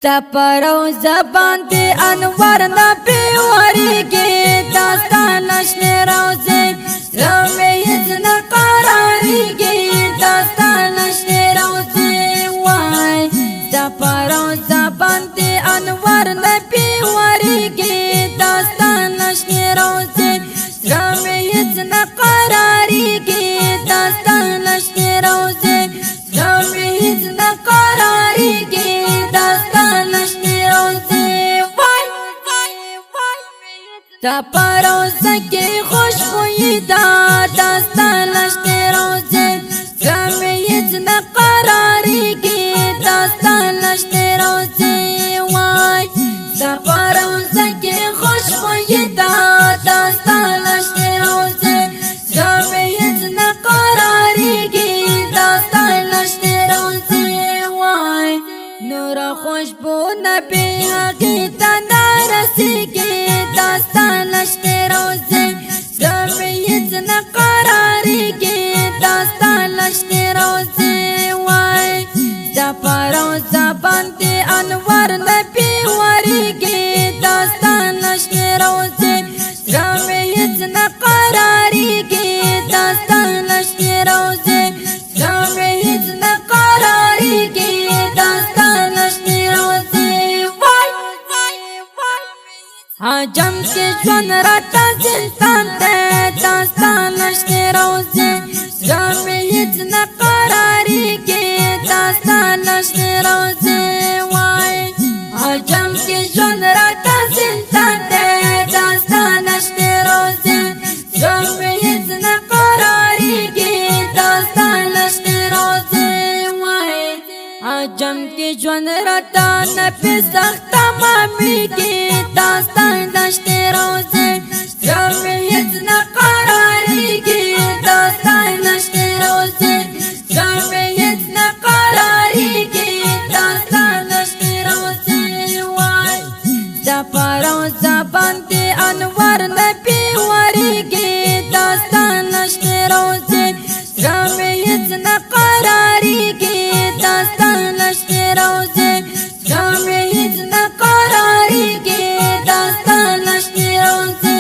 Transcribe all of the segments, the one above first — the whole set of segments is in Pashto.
تپرو زبان دی انوار نبی وریگی داستان نشنی روزی رمی ازن قراریگی داستان نشنی روزی وای تپرو زبان دی انوار نبی وریگی داستان نشنی روزی رمی ازن قراریگی داستان نشنی روزی رمی ازن قراریگی تپرو سکی خوشبوئی دا داستان نشتی روزی رمی ازن قراری کی داستان نشتی روزی وای تپرو سکی خوشبوئی دا داستان نشتی روزی رمی ازن قراری کی داستان نشتی روزی وای نور خوشبو نبی حقیقتا نرسی کی داستان نشتی روزی رمی ازن قراری کی داستان نشتی روزی وای تپرو زبان دی انوار نبی وریگی داستان نشتی روزی رمی ازن قراری کی داستان نشتی روزی رمی ازن قراری کی داستان نشتی روزی عجم کی جون راتا زندان تے داستان نشتی روزی رمی ازن قراری کی داستان نشتی روزی وای عجم کی جون راتا زندان تے داستان نشتی روزی رمی ازن قراری کی داستان نشتی روزی وای عجم کی جون راتا نپی سختا مامی کی داستان نشتی روزی رمی ازن قراری کی داستان نشتی روزی رمی ازن قراری کی داستان نشتی روزی وای تپرو زبان دی انوار نبی وریگی داستان نشتی روزی رمی ازن قراری کی داستان نشتی روزی رمی ازن قراری کی داستان نشتی روزی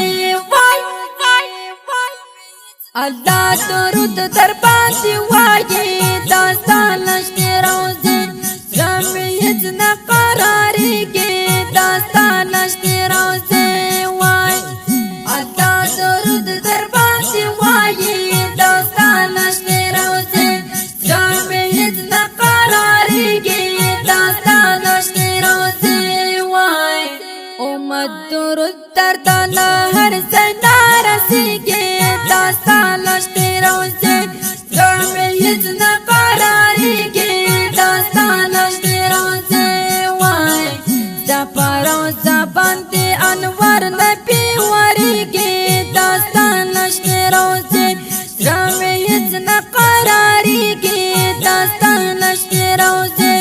اللہ درود در باندې وایي داستان نشتی روزی رمی ازن قراری کی داستان نشتی روزی وای اللہ درود در باندې وایي داستان نشتی روزی رمی ازن قراری کی داستان نشتی روزی وای امت درود در دانا هر زینا رسیگی داستان نشتی روزی رمی ازن قراری کی داستان نشتی روزی وای تپرو زبان دی انوار نبی وریگی داستان نشتی روزی رمی ازن قراری کی داستان نشتی روزی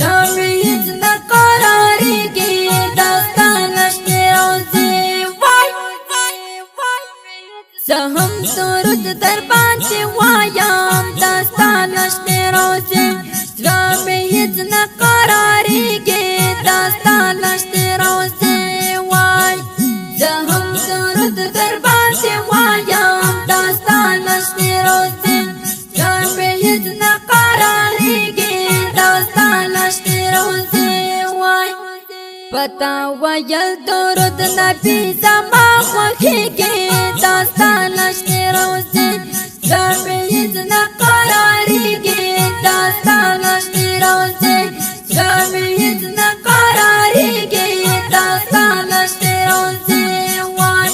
رمی ازن قراری کی داستان نشتی روزی زهم درود در باندې وایم داستان نشتی روزی رمی ازن قراری کی داستان نشتی روزی وای زهم درود در باندې وایم داستان نشتی روزی رمی ازن قراری کی داستان نشتی روزی وای پتا ویل درود نبی زما خوښیږي داستان نشتی روزی رمی ازن قراریږي داستان نشتی روزی رمی ازن قراریږي داستان نشتی روزی وای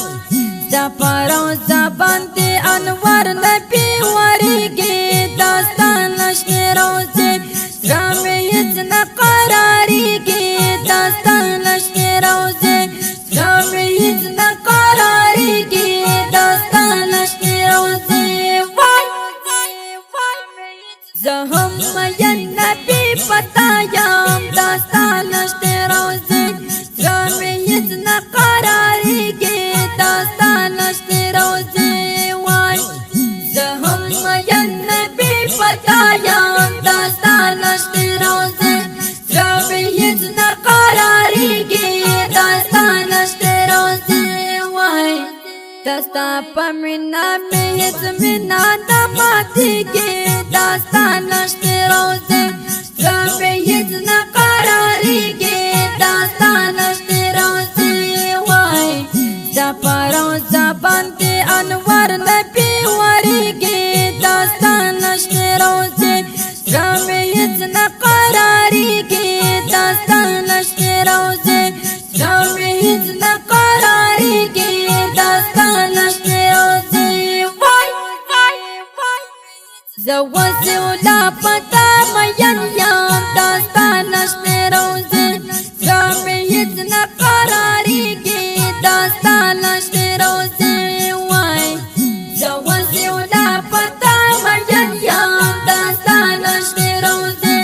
تپرو زبان دی انوار نبی وریگی داستان نشتی روزی رمی ازن قراریږي داستان نشتی روزی رمی ازن قراریږي داستان نشتی روزی زهم مین نبی پتا یم داستان دستا پمینا می هیڅ مینا د ماتېږي داستا نشته روزه زړه مې هیڅ نه قرارېږي داستا نشته روزه وای دا په روزه باندې انوار نبي ورېږي داستا نشته روزه زړه مې هیڅ نه قرارېږي داستا نشته روزه زړه مې هیڅ نه قرارېږي داستا نشته روزه وای زه وسې ولا پتا مین یم داستا نشته روزه زړه مې هیڅ نه قرارېږي داستا نشته روزه وای زه وسې ولا پتا مین یم داستا نشته روزه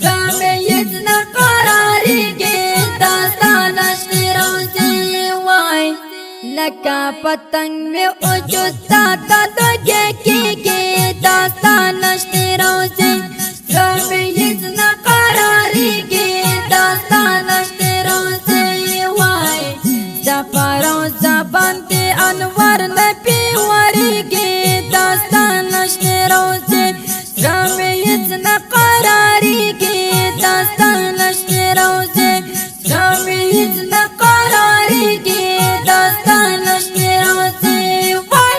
زړه مې هیڅ نه قرارېږي داستا نشته روزه وای لکه پتنګ مې وجود تا لږه کېږي داستا نشته روزه زړه مې هیڅ نه قرارېږي داستا نشته روزه وای دا په روزه باندې انوار نبي ورېږي داستا نشته روزه زړه مې هیڅ نه قرارېږي داستا نشته روزه زړه مې هیڅ نه قرارېږي داستا نشته روزه وای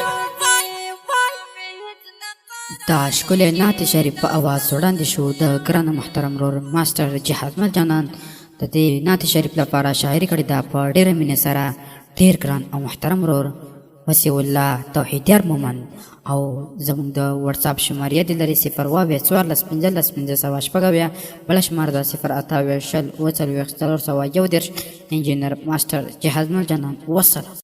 دا ښکلی نعت شریف په اواز وړاندې شو د ګرانه محترم رور ماسټر جهاد مل جانان د دې نعت شریف لپاره شاعري کړې ده په ډېره مینې سره ډېر ګران او محترم رور وسیع الله توحیدیار مومن او زموږ د واتساپ شمارې دې لري 0 15 بله شمار ده 0 28 انجینر ماسټر جهاد مل جانان وسلام.